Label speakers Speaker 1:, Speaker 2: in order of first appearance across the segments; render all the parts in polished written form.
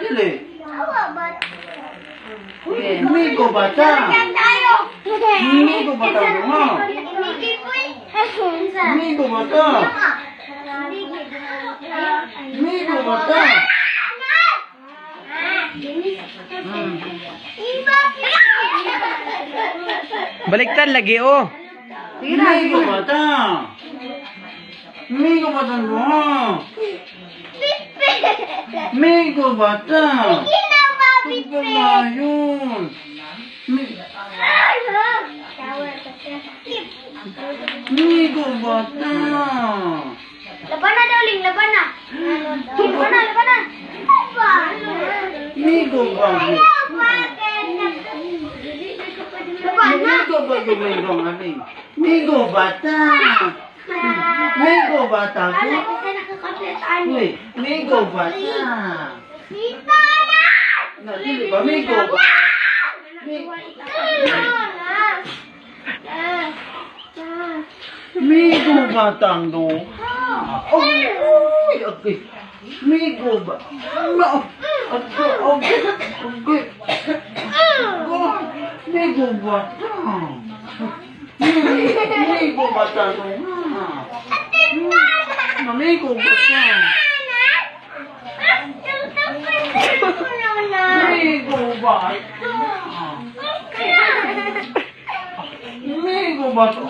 Speaker 1: dili. Migo bata. Migo bata mo. Migo bata. Migo bata.
Speaker 2: Baliktad lagi, oh.
Speaker 1: Migo bata. Migo bata mo. Migo bata. Wala yun. Migo bata.
Speaker 3: Laban na daw, Ling. Laban na. Laban na, laban na.
Speaker 1: Migo bata.
Speaker 3: Laban na.
Speaker 1: Migo bata. Migo bata. Migo bata ko. Uy, migo bata.
Speaker 3: Tita na!
Speaker 1: Dili ba migo ba? Migo batang do. Oh, okay. Migo ba? Okay. Migo bata. Migo bata do. Migo bata. Migo bata. Migo bata.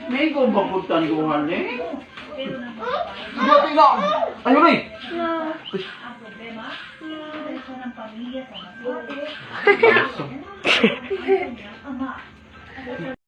Speaker 1: Migo ba po tanduhan eh? Buti nga! Ayun eh!